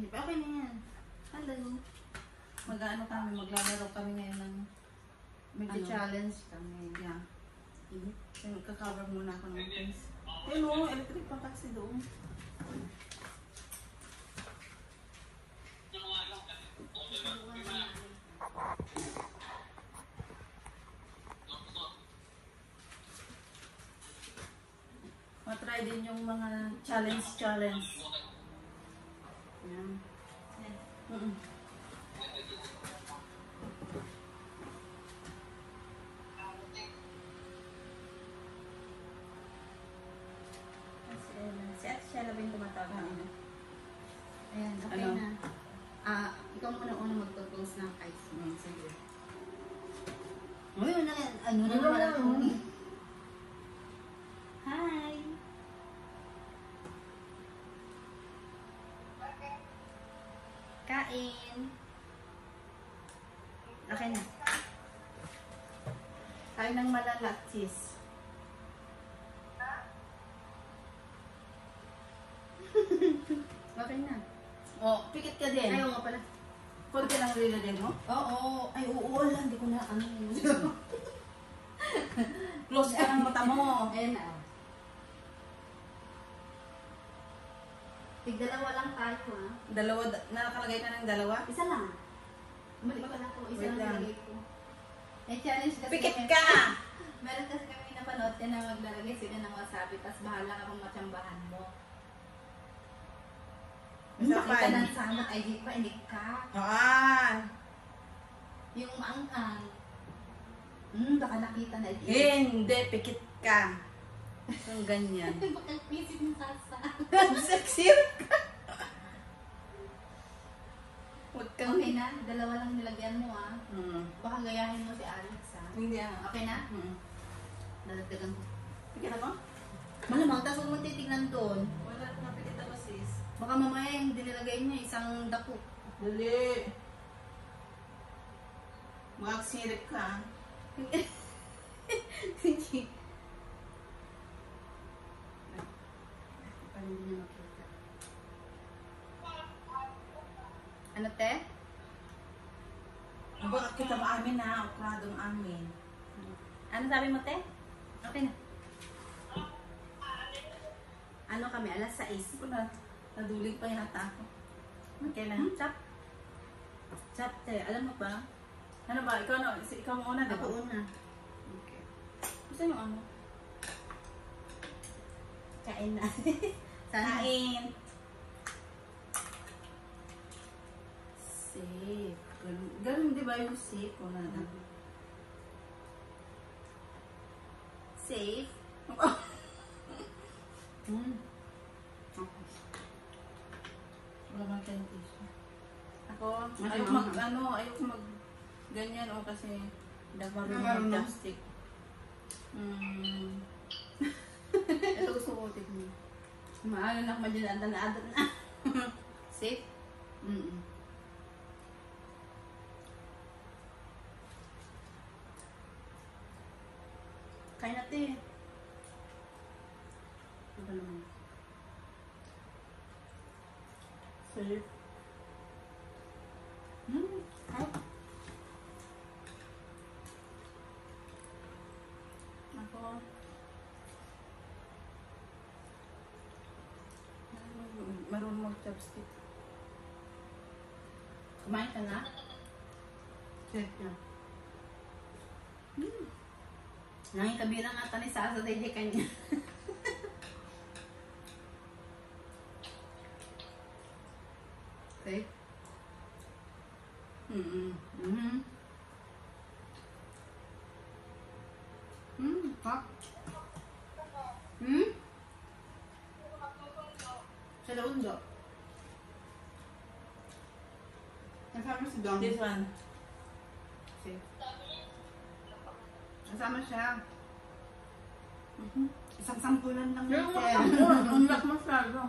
Hindi pa okay na yan. Hello. Mag-ano kami, maglalaro kami ngayon ng Mag-challenge kami. yeah. So, magka-cover muna ako ng things. Ayun o, electric pa kasi doon. Matry din yung mga challenge. Yan. Si Ate Shella ba yung tumatawag na? Ayan, okay Ano? na. Ikaw muna magpo-post ng ice mo. Sige. Ano na naman ako. Hi! Kain! Okay na. Kain ng malala at cheese. Okay na. O, pikit ka din. Ayaw nga pala. Konti lang rin mo. Oo. Ay, oo lang. Hindi ko na ano. Close ka ng mata mo. Ayan na. Tig-dalawa lang tayo, ha? Dalawa, nakalagay ka ng dalawa? Isa lang. Mali pa lang ako. Isa Wait lang lang. nilagay ko. May challenge kasi Pikit kami. ka! Meron kasi kami napanood ka na maglalagay sila ng wasabi, tapos bahala ka kung matsambahan mo. Isa Bakit ka pa. ng samot ay di pa, hindi ka. Yung maangkang. Baka nakita na di. Hindi, pikit ka. Yung ganyan. Baka pisip ng sasa. Sexy ka. Huwag kang... Okay na, dalawa lang nilagyan mo, ah. Baka gayahin mo si Alex, ah. Hindi ah. Okay na? Dalagdagan ko. Pikit ako? Malamang, tapos huwag mo titignan doon. Wala na pikit ako sis. Baka mamaya yung dinilagay niya, isang dako. Dali. Mag-sirip ka. Sige. Parang hindi niya makita. Ano, te? Baka kita mo amin ha. Ukradong amin. Ano sabi mo, te? Okay na. Ano kami? Alas 6. Ako na. Nadulig pa yata ako. Okay na. Chop. Chop, te. Alam mo ba? Ano ba? Ikaw na. Ikaw muna, diba? Ako una. Okay. Gusto yung ano? Kain na. Sana. Kain. Safe. Ganun, di ba yung safe? Kung na. Safe. Okay. Wala bang tayong tissue? Ako, Okay, ayoko mama. ayoko mag ganyan o kasi hindi ako marunong Marunong. mag-chopstick. Ito gusto ko tignan. Maano na ako madyan na. Safe? Kain natin. Ano ba naman? Safe. Ay. Ako, marunong mag-chopstick. Kumain ka na? Safe na. Nanging kabila nga ito ni Sasa dahil kanya. Okay. Hot. Sa laundo. Kasama si Dom. This one. Okay. Kasama siya. Isang sampulan lang Yung yun. ang lak masyado.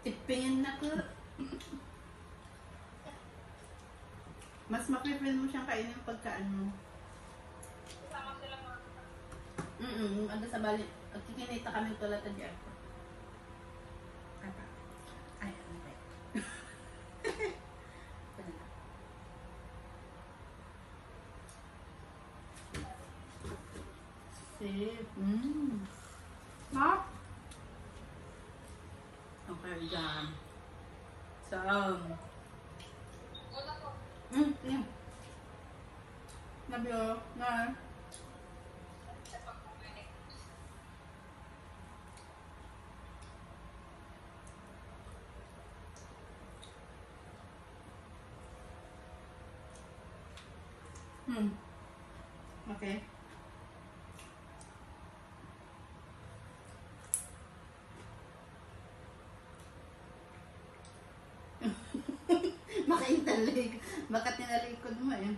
Tipingin na ko. Mas mapipil mo siyang kainin pagkaan mo. Ano sa bali. Pag kikinita kami tulad ng dyan. Ay, ano ba? Sip. Ha? Okay, dyan. Saan? Yeah. Nabyo, na. Okay. Makaintalig. Baka tinalikod mo eh.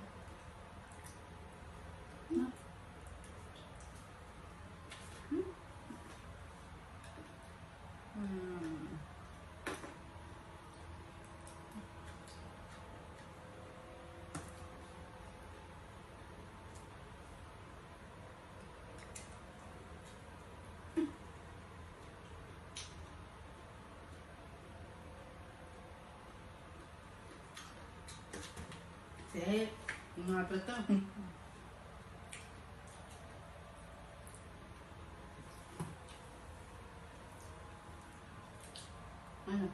Sip. Yung mga pa to. Ano?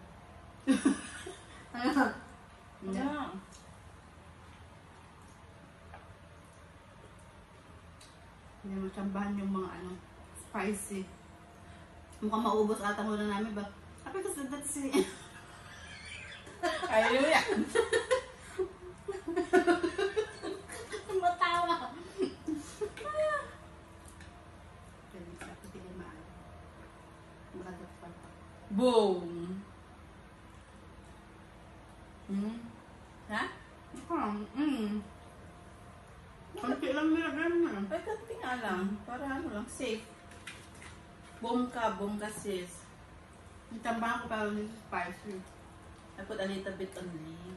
Ano? Hindi. Yeah. Hindi mo tsambahan yung mga ano, spicy. Mukhang maubos ata muna namin ba? Sabi ko sa dati si... Ayaw yan. Matawa. Pwede sa ako tingin maaari. Makagat pa. Boom. Ha? Konti lang nilagyan mo. Ay, kanti nga lang. Para ano lang, safe. Boom ka sis. Yung tsambahan ko parang nito spicy. I put a little bit only.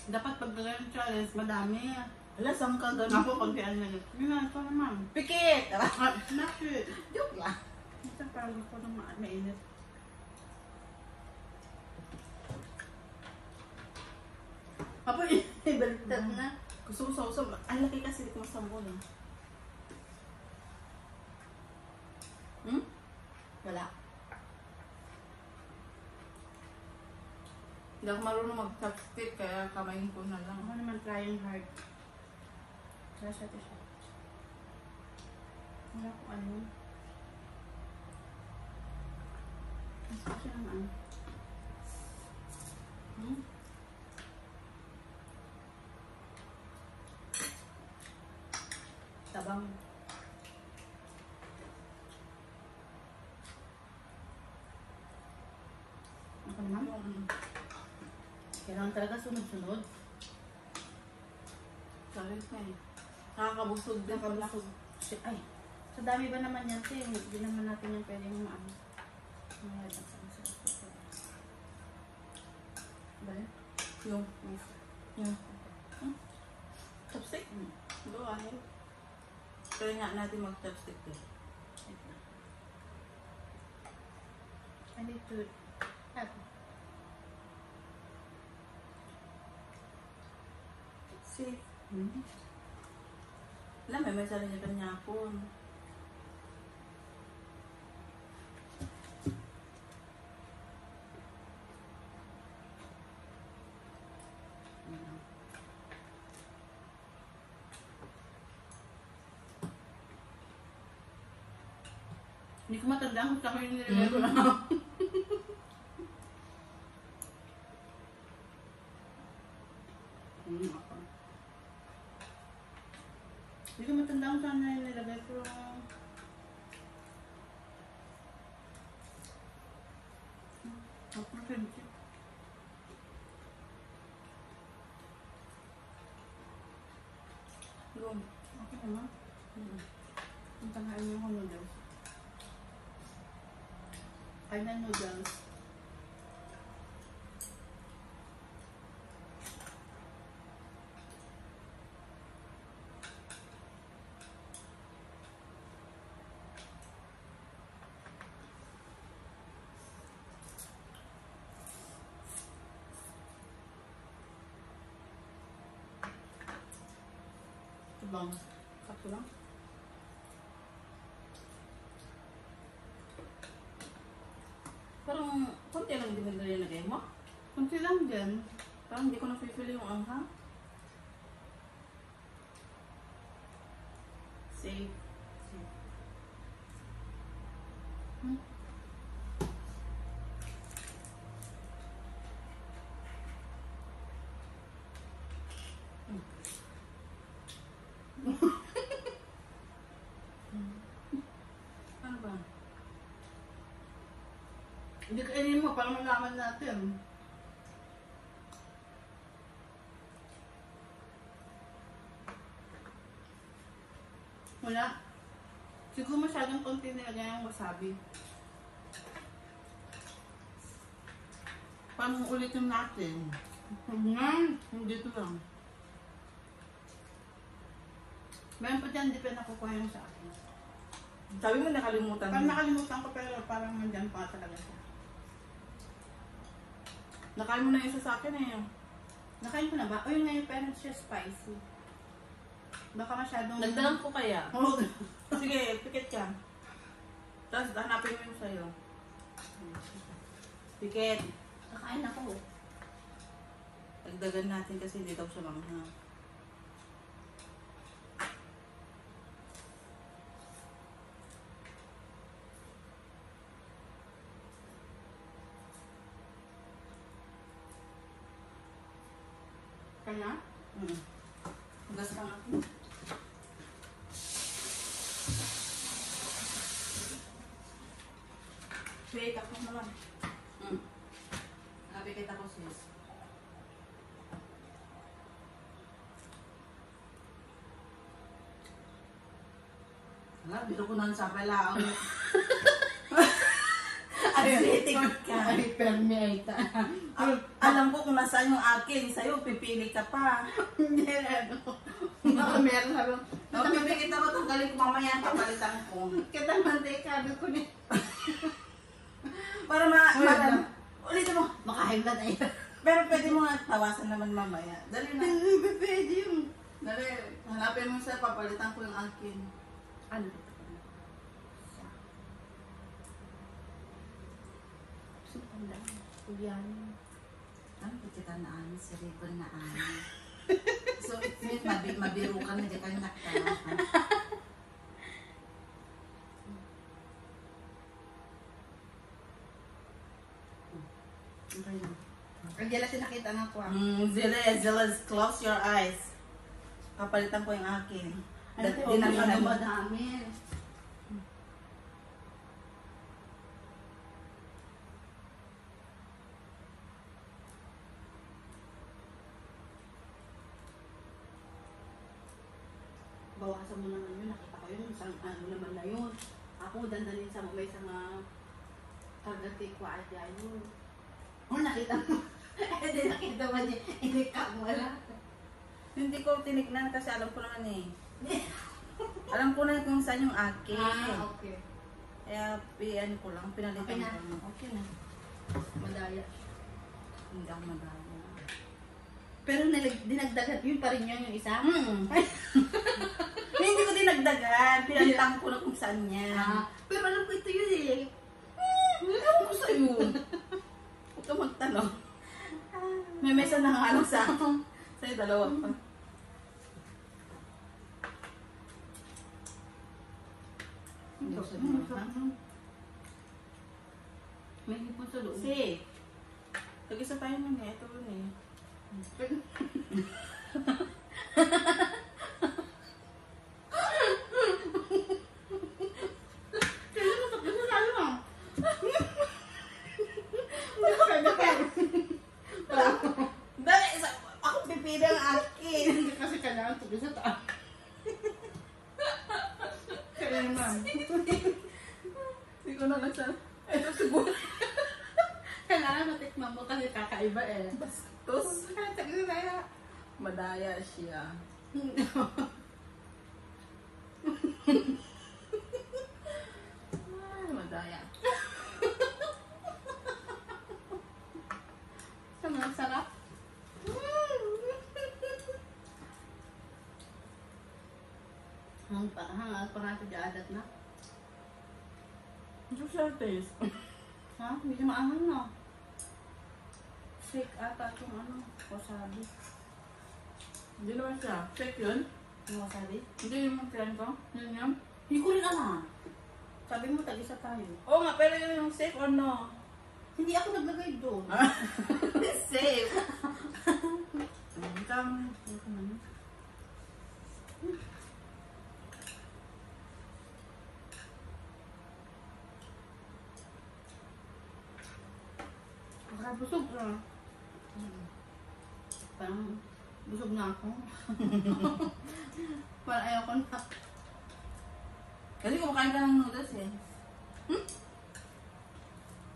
Dapat pag gawin challenge, madami. Wala, saan ka ganun? Ako, kontian na nito. Yun na, ito naman. Pikit! Not it. Joke lang. Ito parang gusto ng mainit. Apo, ibaliktad na. Gusto ko sa ang laki kasi di ko masambol eh. Wala. Hindi ako marunong mag-chopstick kaya kamayin ko na lang. Ako naman trying hard. Siya. Wala ko ano. Mas ko siya naman. Tabang. Ako naman. Kailangan talaga sunod-sunod. Salit na eh. Nakakabusog din. Nakabusog. Ay, sa dami ba naman yan, te? Hindi naman natin yung pwedeng maano. Ba yun? Yung Yung. chopstick? Go ahead. Try nga natin mag-chopstick eh. I need to have. Safe. Alam, may sarili kanya po. Hindi ko matandaan kung saan ko yung nilagay ko lang. Ako. Hindi ko matandaan kung saan na yung nilagay ko. Go. Okay naman. Ang tangain niyo ko noodles. Ay na noodles. Bang. Sakto lang. ganda yung lagay mo. Kunti lang dyan. Parang hindi ko na-feel yung anghang. Safe. Safe. Hmm? Ano ba? Hindi kainin mo para malaman natin. Wala. Siguro masyadong konti nilagay ng wasabi. Paano ulitin natin? Hindi ito lang. Meron pa dyan, di pa nakukuha yung sa akin. Sabi mo nakalimutan Parang mo. nakalimutan ko pero parang nandyan pa talaga siya. Nakain mo na isa sa akin eh. Nakain ko na ba? O yun nga yung parang siya spicy. Baka masyadong... Nagdalang ko kaya. Oo. Sige, pikit ka. Tapos hanapin mo yung sa'yo. Pikit. Nakain ako. Dagdagan natin kasi hindi daw siya manghang. Kanya? Hugas lang ako. Wait, ako naman. Napikit ako sis. Hala, biro ko nang sa pala. Athletic ka. Ay, permeate. Alam ko kung nasaan yung akin. Sa'yo, pipili ka pa. Hindi, ano. Baka meron sabi ko. Pipikit ako, tanggalin ko mamaya, papalitan ko. Kita mantika, ko niya. Para ulitin mo. Makahimla tayo. Pero pwede mo nga tawasan naman mamaya. Dali na. Hindi, pwede yung... Dali. Hanapin mo siya, papalitan ko yung akin. Ano? Yan. Ano ba kita na ano? Si Ribbon na ano? So, it means mabiro ka na, di ka nakta. Okay. Ang jealous yung nakita nga ko. Zealous, close your eyes. Papalitan ko yung akin. Ano Dinamihan mo. madami. Bawasan mo naman yun. Nakita ko yun. Isang ano naman na yun. Ako dandanin sa may isang kagati ko adya yun. Oh, nakita mo. Hindi nakita mo niya. Hindi ka mo wala. Hindi ko tinignan kasi alam ko naman eh. Alam ko na kung saan yung akin. Okay. Kaya pian ko lang, pinalitan Okay na. ko. Okay na. Madaya. Hindi ako madaya. Pero dinagdagan, yun pa rin yun yung isa? Hindi ko dinagdagan. Pinalitan ko na kung saan yan. Pero alam ko ito yun eh. Ewan ko sa'yo. Huwag ka magtanong. May mesa na nga sa sa'yo dalawa pa. Hindi ko sabihin. May hipon sa loob. Kasi, tag-isa tayo nun eh. Ito nun eh. Dali, ako pipili ang akin. Hindi kasi kailangan tuloy sa taas. Kaya naman. Hindi ko na nasa. Ito siguro. Kailangan matikman mo kasi kakaiba eh. Bastos. Kaya tayo tayo. Madaya siya. Ay, madaya. Ang sarap. Hangat pa natin di adat na. Hindi siya taste. Ha? Hindi siya maangan no? Fake ata itong ano, wasabi. Hindi naman siya. Fake yun? Yung wasabi? Hindi yung friend ko. Yun yun. Hindi ko rin alam. Sabi mo, tag-isa tayo. Oo nga, pero yun yung safe or no? Hindi ako naglagay doon. Safe. Tama. Busog na. Parang busog na ako. Parang ayoko na. Kasi kumakain ka ng noodles eh.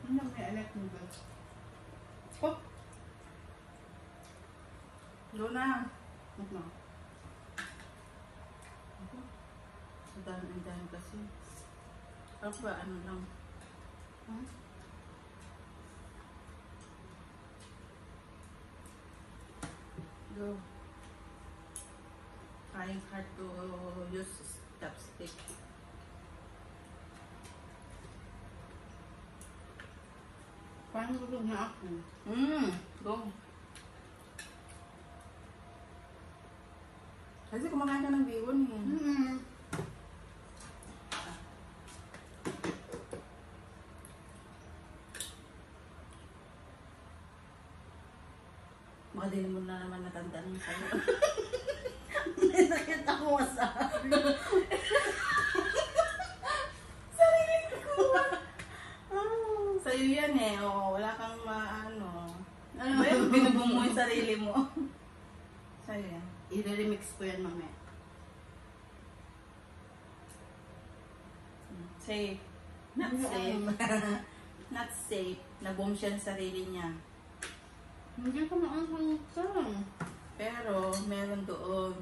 Ano may anak noodles? Oh. Doon na. Ano? Ang dami kasi. Ako ba, ano lang. Huh? Go. Trying hard to use chopstick. Parang busog na ako. Go. Kasi kumakain ka ng bihon eh. Baka din mo na naman natanda ng sa'yo. Nakita ko wasabi. Sarili ko! Sa'yo yan eh. Oo, wala kang maano. Ano ba yun? Binubong mo yung sarili mo. Sa'yo yan. I-remix ko yan mamaya. Safe. Not safe. Not safe. Naboom siya sa sarili niya. Hindi ko maangkang. Pero, meron doon.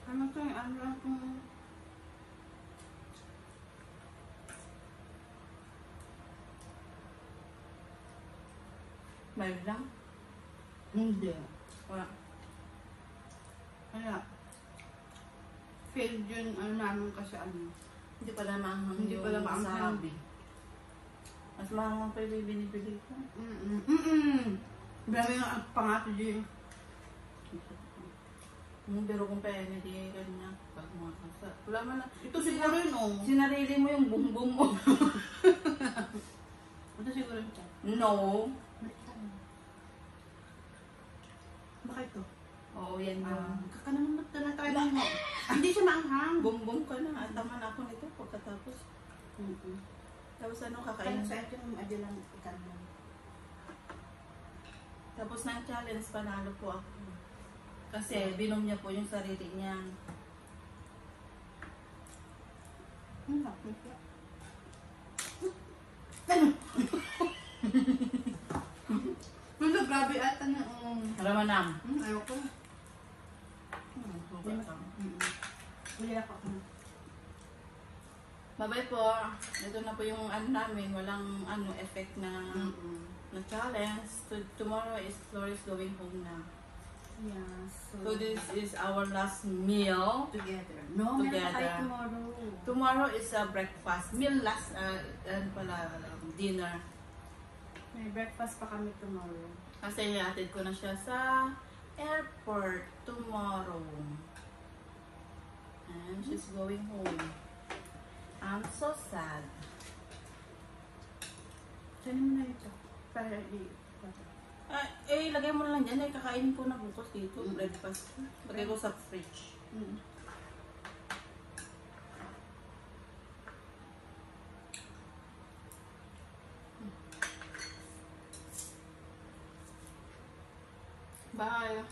Ano to yung ano akong... Mayroon lang? Hindi. Wala. Kaya, failed yun ano namin kasi ano. Hindi pala maanghang Hindi yung pala maanghang. wasabi. Mas maanghang pa yung binibili ko. Marami yung pangato din. Pero kung pwede, hindi kanya. Pag makasa. Wala man na. Ito siguro yun oh. Sinarili mo yung bumbong mo. Ito siguro yun. No. Baka ito? Oo, yan yung Kakanaman na tayo lang mo. Hindi siya maanghang. bumbong ka na. At tama na ako nito pagkatapos. Tapos ano Kaya kakain? sa ito yung adyo lang ikan mo. Tapos ng challenge, panalo po ako. Kasi binom niya po yung sarili niya. Ano, grabe ata na. Ramanam. Ayoko. Uli ako. Bye-bye po. Ito na po yung ano namin. Walang ano effect na challenge. Tomorrow is Flores going home na. Yeah, So this is our last meal. together. No, meron Together. tayo tomorrow. Tomorrow is a breakfast. Meal last, ano pala, dinner. May breakfast pa kami tomorrow. Kasi iatid ko na siya sa airport tomorrow. And she's going home. I'm so sad. Saan mo na ito? Para Lagay mo na lang dyan. Kakainin ko na bukas dito. Breakfast. Lagay ko sa fridge. Bye.